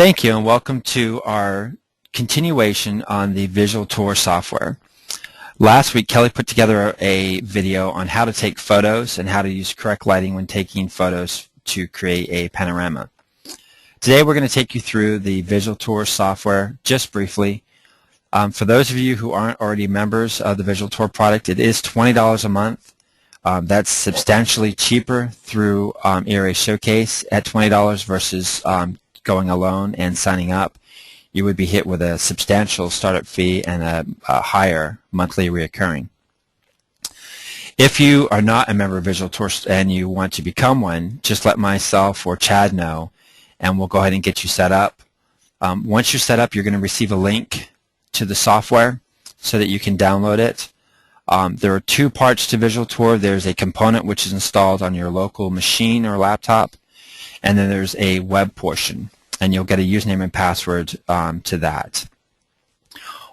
Thank you and welcome to our continuation on the Visual Tour software. Last week Kelly put together a video on how to take photos and how to use correct lighting when taking photos to create a panorama. Today we're going to take you through the Visual Tour software just briefly. For those of you who aren't already members of the Visual Tour product, it is $20 a month. That's substantially cheaper through ERA Showcase at $20 versus going alone and signing up. You would be hit with a substantial startup fee and a higher monthly reoccurring. If you are not a member of Visual Tour and you want to become one, just let myself or Chad know and we'll go ahead and get you set up. Once you're set up, you're going to receive a link to the software so that you can download it. There are two parts to Visual Tour. There's a component which is installed on your local machine or laptop, and then there's a web portion, and you'll get a username and password to that.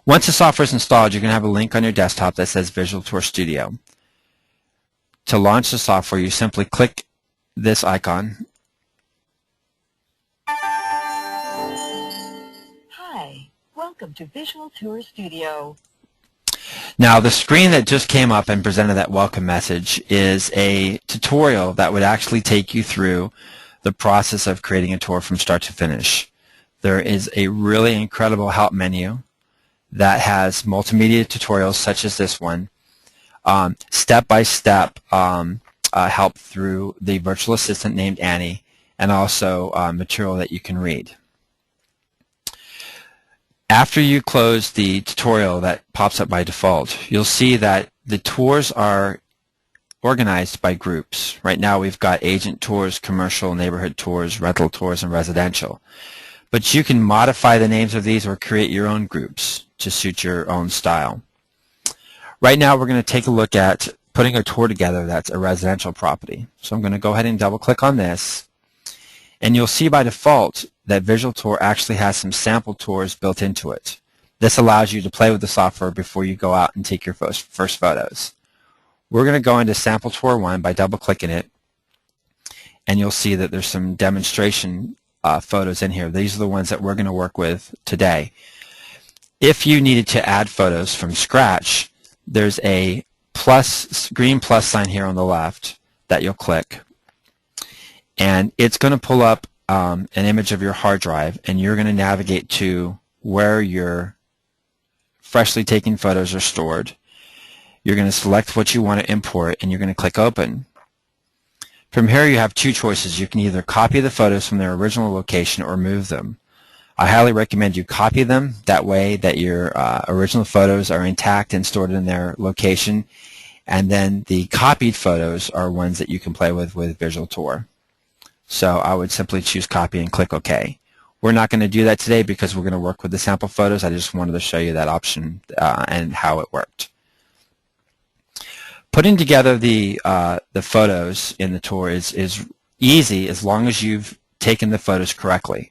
Once the software is installed, you're going to have a link on your desktop that says Visual Tour Studio. To launch the software, you simply click this icon. Hi, welcome to Visual Tour Studio. Now, the screen that just came up and presented that welcome message is a tutorial that would actually take you through the process of creating a tour from start to finish. There is a really incredible help menu that has multimedia tutorials such as this one, step-by-step help through the virtual assistant named Annie, and also material that you can read. After you close the tutorial that pops up by default, you'll see that the tours are organized by groups. Right now we've got agent tours, commercial, neighborhood tours, rental tours, and residential. But you can modify the names of these or create your own groups to suit your own style. Right now we're going to take a look at putting a tour together that's a residential property. So I'm going to go ahead and double click on this, and you'll see by default that Visual Tour actually has some sample tours built into it. This allows you to play with the software before you go out and take your first photos. We're going to go into Sample Tour 1 by double-clicking it, and you'll see that there's some demonstration photos in here. These are the ones that we're going to work with today. If you needed to add photos from scratch, there's a green plus sign here on the left that you'll click, and it's going to pull up an image of your hard drive, and you're going to navigate to where your freshly taken photos are stored. You're going to select what you want to import, and you're going to click Open. From here you have two choices. You can either copy the photos from their original location or move them. I highly recommend you copy them. That way that your original photos are intact and stored in their location, and then the copied photos are ones that you can play with Visual Tour. So I would simply choose Copy and click OK. We're not going to do that today because we're going to work with the sample photos. I just wanted to show you that option and how it worked. Putting together the photos in the tour is easy as long as you've taken the photos correctly.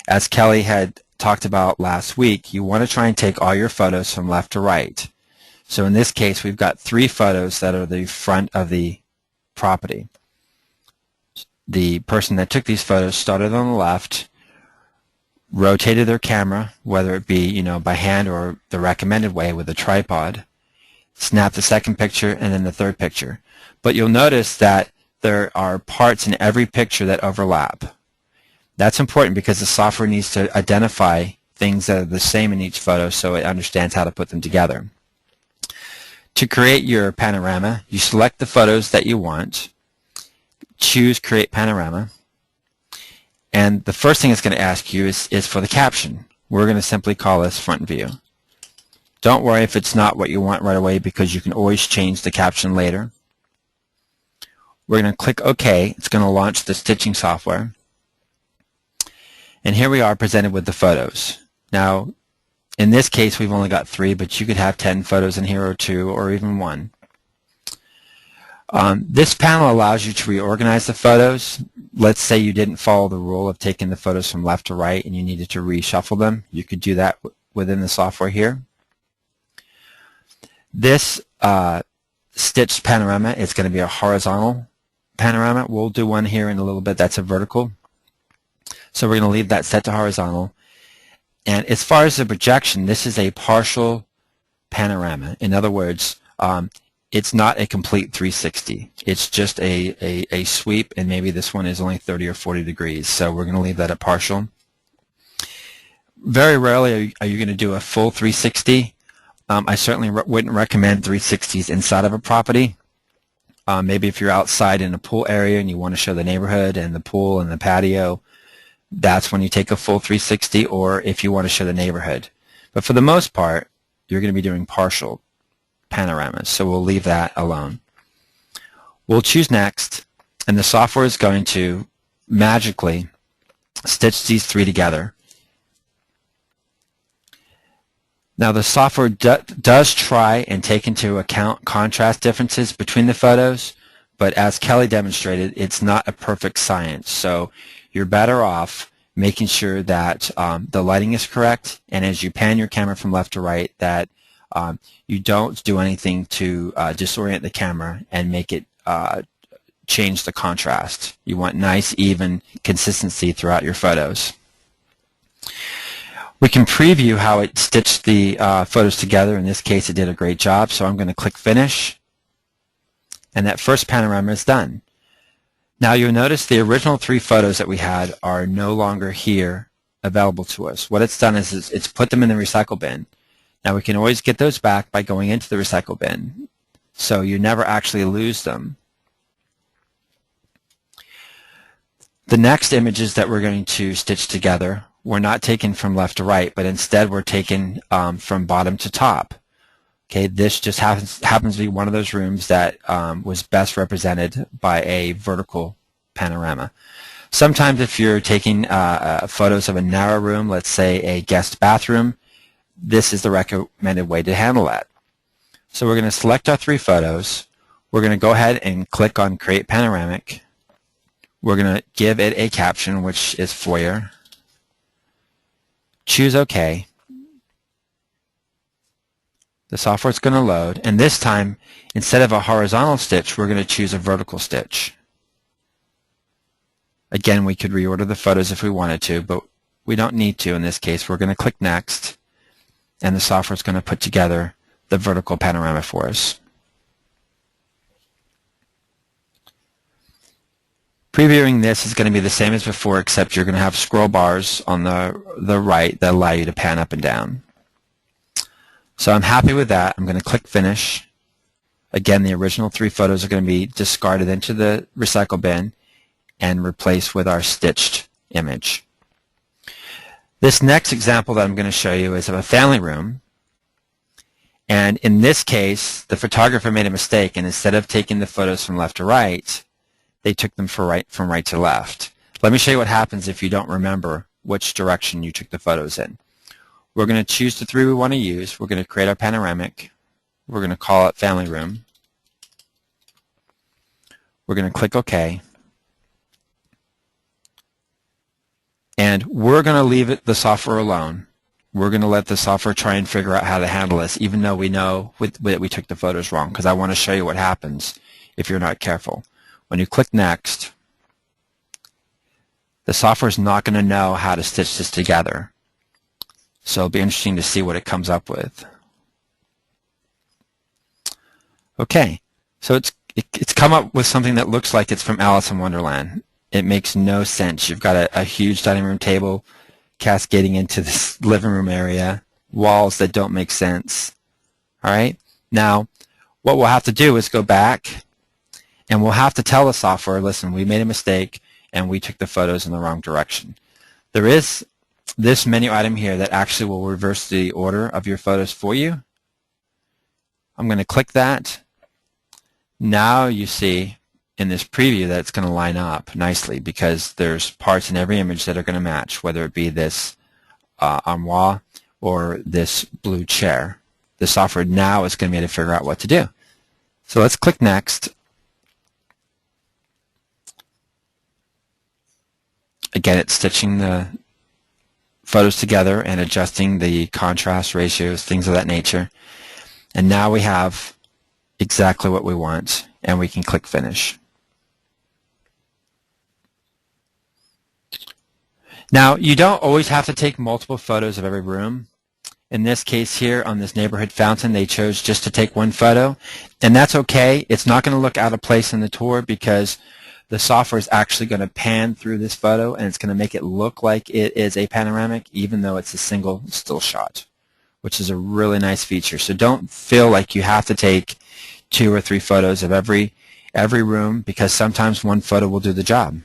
As Kelly had talked about last week, you want to try and take all your photos from left to right. So in this case, we've got 3 photos that are the front of the property. The person that took these photos started on the left, rotated their camera, whether it be by hand or the recommended way with a tripod, snap the second picture and then the third picture. But you'll notice that there are parts in every picture that overlap. That's important because the software needs to identify things that are the same in each photo so it understands how to put them together. To create your panorama, you select the photos that you want, choose Create Panorama, and the first thing it's going to ask you is for the caption. We're going to simply call this Front View. Don't worry if it's not what you want right away because you can always change the caption later. We're going to click OK. It's going to launch the stitching software. And here we are presented with the photos. Now, in this case, we've only got 3, but you could have 10 photos in here or 2 or even 1. This panel allows you to reorganize the photos. Let's say you didn't follow the rule of taking the photos from left to right and you needed to reshuffle them. You could do that within the software here. This stitched panorama is going to be a horizontal panorama. We'll do one here in a little bit that's a vertical. So we're going to leave that set to horizontal. And as far as the projection, this is a partial panorama. In other words, it's not a complete 360. It's just a sweep, and maybe this one is only 30 or 40 degrees. So we're going to leave that at partial. Very rarely are you going to do a full 360. I certainly wouldn't recommend 360s inside of a property. Maybe if you're outside in a pool area and you want to show the neighborhood and the pool and the patio, that's when you take a full 360, or if you want to show the neighborhood. But for the most part, you're going to be doing partial panoramas, so we'll leave that alone. We'll choose next, and the software is going to magically stitch these three together. Now the software does try and take into account contrast differences between the photos, but as Kelly demonstrated, it's not a perfect science. So you're better off making sure that the lighting is correct, and as you pan your camera from left to right, that you don't do anything to disorient the camera and make it change the contrast. You want nice, even consistency throughout your photos. We can preview how it stitched the photos together. In this case, it did a great job, so I'm going to click Finish, and that first panorama is done. Now you'll notice the original three photos that we had are no longer here available to us. What it's done is it's put them in the recycle bin. Now we can always get those back by going into the recycle bin, so you never actually lose them. The next images that we're going to stitch together were not taken from left to right, but instead were taken from bottom to top. Okay, this just happens to be one of those rooms that was best represented by a vertical panorama. Sometimes if you're taking photos of a narrow room, let's say a guest bathroom, this is the recommended way to handle that. So we're going to select our three photos. We're going to go ahead and click on Create Panoramic. We're going to give it a caption, which is Foyer. Choose OK. The software is going to load, and this time, instead of a horizontal stitch, we're going to choose a vertical stitch. Again, we could reorder the photos if we wanted to, but we don't need to in this case. We're going to click Next, and the software is going to put together the vertical panorama for us. Previewing this is going to be the same as before, except you're going to have scroll bars on the right that allow you to pan up and down. So I'm happy with that. I'm going to click Finish. Again, the original three photos are going to be discarded into the recycle bin and replaced with our stitched image. This next example that I'm going to show you is of a family room. And in this case, the photographer made a mistake, and instead of taking the photos from left to right, they took them from right to left. Let me show you what happens if you don't remember which direction you took the photos in. We're going to choose the three we want to use. We're going to create our panoramic. We're going to call it Family Room. We're going to click OK. And we're going to leave the software alone. We're going to let the software try and figure out how to handle this, even though we know that we took the photos wrong, because I want to show you what happens if you're not careful. When you click Next, the software is not going to know how to stitch this together. So it'll be interesting to see what it comes up with. Okay, so it's come up with something that looks like it's from Alice in Wonderland. It makes no sense. You've got a huge dining room table cascading into this living room area, walls that don't make sense. All right, now what we'll have to do is go back, and we'll have to tell the software, listen, we made a mistake and we took the photos in the wrong direction. There is this menu item here that actually will reverse the order of your photos for you. I'm going to click that. Now you see in this preview that it's going to line up nicely, because there's parts in every image that are going to match, whether it be this armoire or this blue chair. The software now is going to be able to figure out what to do. So let's click Next. Again, it's stitching the photos together and adjusting the contrast ratios, things of that nature. And now we have exactly what we want, and we can click Finish. Now, you don't always have to take multiple photos of every room. In this case here on this neighborhood fountain, they chose just to take one photo, and that's okay. It's not going to look out of place in the tour because the software is actually going to pan through this photo, and it's going to make it look like it is a panoramic even though it's a single still shot, which is a really nice feature. So don't feel like you have to take 2 or 3 photos of every room, because sometimes one photo will do the job.